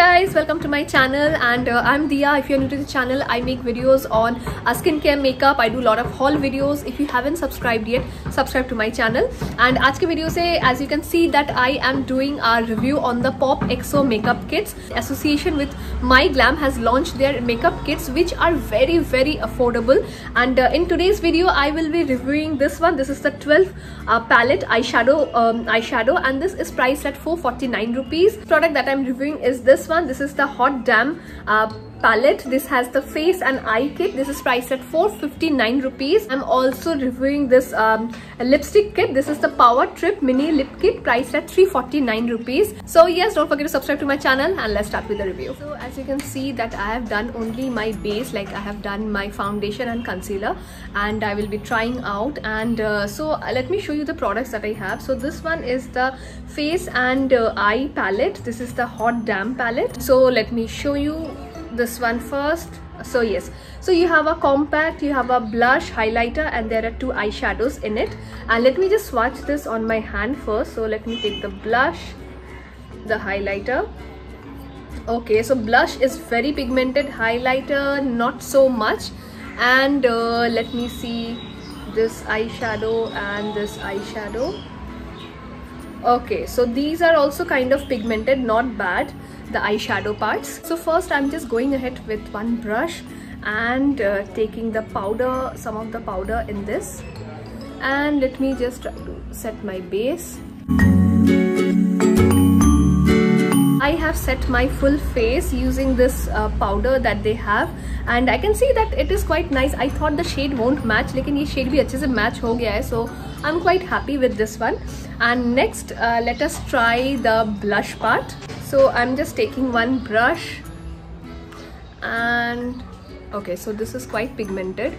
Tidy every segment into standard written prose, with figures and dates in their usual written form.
guys, welcome to my channel and I'm Dia. If you're new to the channel, I make videos on skincare, makeup. I do a lot of haul videos. If you haven't subscribed yet, subscribe to my channel. And आज के video से, as you can see that I am doing a review on the Pop XO makeup kits. Association with My Glam has launched their makeup kits which are very affordable. And in today's video, I will be reviewing this one. This is the 12 palette eyeshadow and this is priced at 449 rupees. Product that I'm reviewing is this one. This is the Hot Damn palette. This has the face and eye kit. This is priced at 459 rupees. I'm also reviewing this lipstick kit. This is the Power Trip mini lip kit priced at 349 rupees. So yes, don't forget to subscribe to my channel and let's start with the review. So as you can see that I have done only my base, like I have done my foundation and concealer, and I will be trying out. And so let me show you the products that I have. So this one is the face and eye palette. This is the Hot Damn palette. So let me show you this one first. So yes, so you have a compact, you have a blush, highlighter, and there are two eyeshadows in it. And let me just swatch this on my hand first. So let me take the blush, the highlighter. Okay, so blush is very pigmented, highlighter not so much. And let me see this eyeshadow and this eyeshadow. Okay, so these are also kind of pigmented, not bad, the eyeshadow parts. So first I'm just going ahead with one brush and taking the powder, some of the powder in this, and let me just try to set my base. I have set my full face using this powder that they have, and I can see that it is quite nice. I thought the shade won't match, लेकिन ये shade भी अच्छे से match हो गया है, so I'm quite happy with this one. And next let us try the blush part. So I'm just taking one brush and okay, so this is quite pigmented.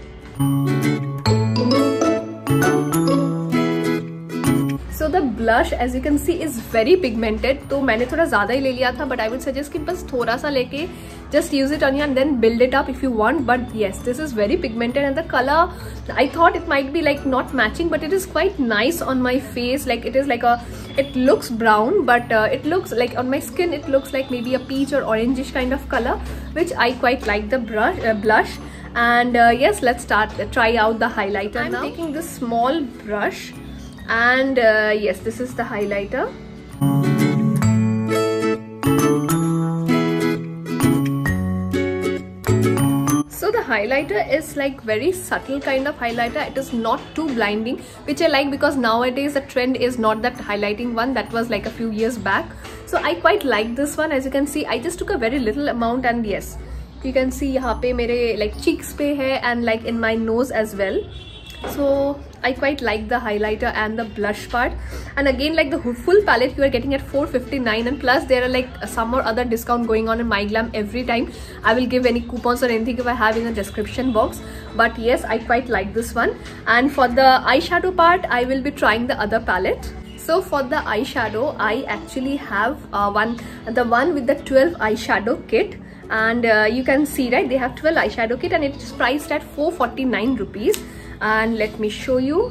So the blush as you can see is very pigmented, तो मैंने थोड़ा ज़्यादा ही ले लिया था, but I would suggest कि बस थोड़ा सा लेके just use it on you and then build it up if you want. But yes, this is very pigmented and the color, I thought it might be like not matching, but it is quite nice on my face. Like it is like a, it looks brown, but it looks like on my skin it looks like maybe a peach or orangish kind of color, which I quite like the blush. And yes, let's try out the highlighter. I'm taking this small brush. And yes, this is the highlighter. So the highlighter is like very subtle kind of highlighter. It is not too blinding, which I like because nowadays the trend is not that highlighting one. That was like a few years back. So I quite like this one. As you can see, I just took a very little amount, and yes, you can see यहाँ पे मेरे like cheeks पे है and like in my nose as well. So I quite like the highlighter and the blush part. And again, like the full palette you are getting at 459, and plus there are like some or other discount going on in My Glam every time. I will give any coupons or anything if I have in the description box. But yes, I quite like this one. And for the eyeshadow part, I will be trying the other palette. So for the eyeshadow, I actually have the one with the 12 eyeshadow kit. And you can see, right, they have 12 eyeshadow kit and it is priced at 449 rupees. And let me show you.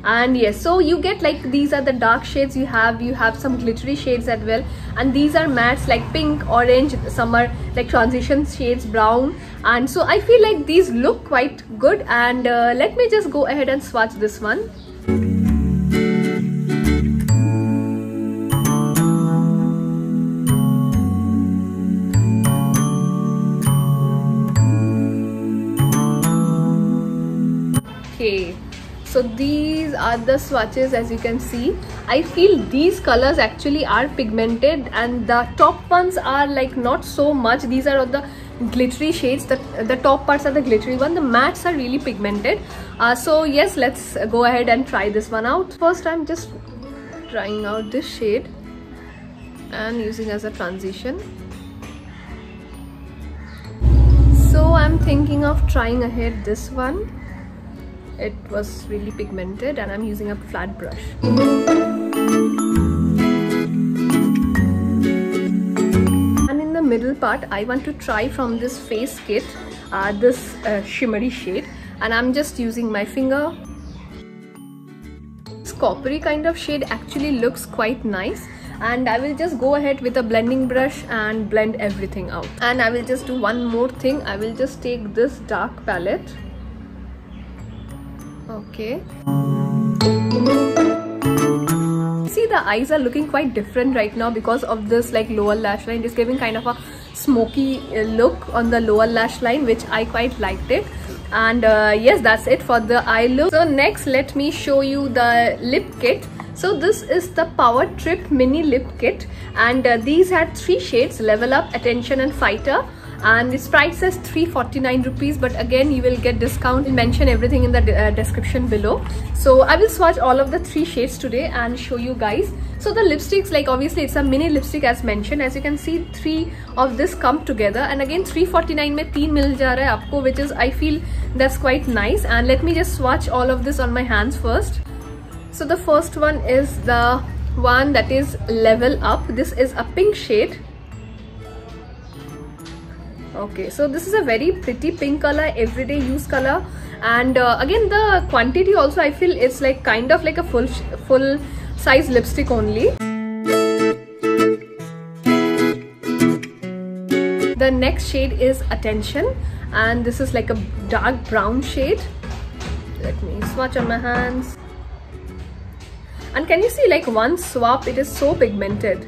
And yes, so you get like these are the dark shades you have some glittery shades as well, and these are mattes like pink, orange, some are like transition shades, brown. And so I feel like these look quite good. And let me just go ahead and swatch this one. Okay, so these are the swatches. As you can see, I feel these colors actually are pigmented, and the top ones are like not so much. These are all the glittery shades. The top parts are the glittery one. The mattes are really pigmented. So yes, let's go ahead and try this one out. First, I'm just trying out this shade and using as a transition. So I'm thinking of trying ahead this one. It was really pigmented and I'm using a flat brush. And in the middle part, I want to try from this face kit this shimmery shade, and I'm just using my finger. This coppery kind of shade actually looks quite nice. and I will just go ahead with a blending brush and blend everything out. And I will just do one more thing. I will just take this dark palette. Okay, see, the eyes are looking quite different right now because of this like lower lash line. It's giving kind of a smoky look on the lower lash line, which I quite liked it. And yes, that's it for the eye look. So next, let me show you the lip kit. So this is the Power Trip Mini Lip Kit, and these had 3 shades: Level Up, Attention and Fighter. And its price is 349 rupees, but again you will get discount. I'll mention everything in the description below. So I will swatch all of the 3 shades today and show you guys. So the lipsticks, like obviously it's a mini lipstick as mentioned. As you can see, 3 of this come together, and again 349 mein 3 mil ja raha hai aapko, which is, I feel that's quite nice. And let me just swatch all of this on my hands first. So the first one is the one that is Level Up. This is a pink shade. Okay, so this is a very pretty pink color, everyday use color. And again, the quantity also, I feel it's like kind of like a full size lipstick only. The next shade is Attention, and this is like a dark brown shade. Let me swatch on my hands. And can you see, like one swap, it is so pigmented.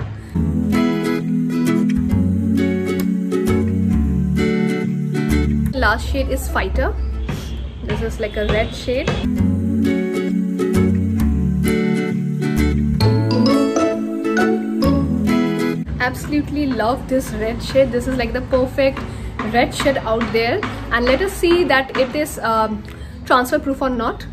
Last shade is Fighter. This is like a red shade. Absolutely love this red shade. This is like the perfect red shade out there. And let us see that it is transfer proof or not.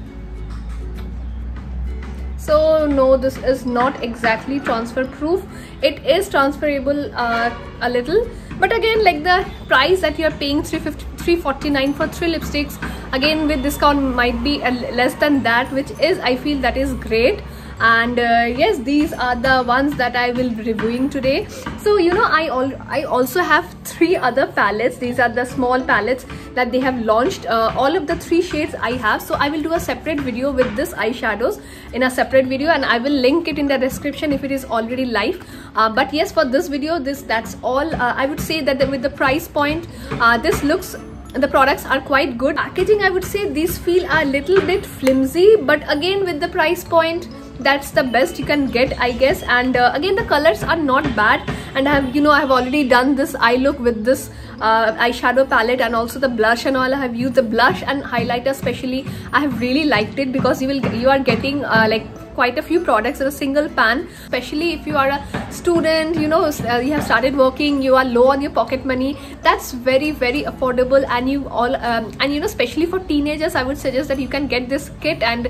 So no, this is not exactly transfer proof. It is transferable a little, but again, like the price that you are paying, 349 for 3 lipsticks, again with discount might be less than that, which is, I feel that is great. And yes, these are the ones that I will be reviewing today. So you know, I also have 3 other palettes. These are the small palettes that they have launched. All of the 3 shades I have, so I will do a separate video with this eyeshadows in a separate video, and I will link it in the description if it is already live. But yes, for this video, that's all. I would say that with the price point, the products are quite good. Packaging, I would say these feel a little bit flimsy, but again with the price point, that's the best you can get, I guess. And again, the colors are not bad, and I have already done this eye look with this eyeshadow palette, and also the blush and all. I have used the blush and highlighter especially. I have really liked it because you are getting like quite a few products in a single pan, especially if you are a student, you have started working, you are low on your pocket money. That's very, very affordable, and especially for teenagers, I would suggest that you can get this kit and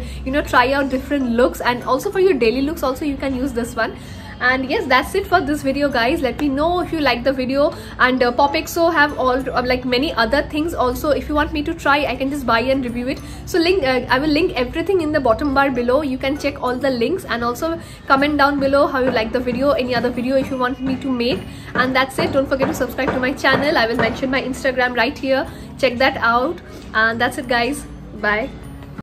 try out different looks, and also for your daily looks also you can use this one. And yes, that's it for this video, guys. Let me know if you like the video. And Popexo have all like many other things also. If you want me to try, I can just buy and review it. So I will link everything in the bottom bar below. You can check all the links, and also comment down below how you like the video, any other video if you want me to make. And that's it. Don't forget to subscribe to my channel. I will mention my Instagram right here. Check that out. And that's it, guys. Bye.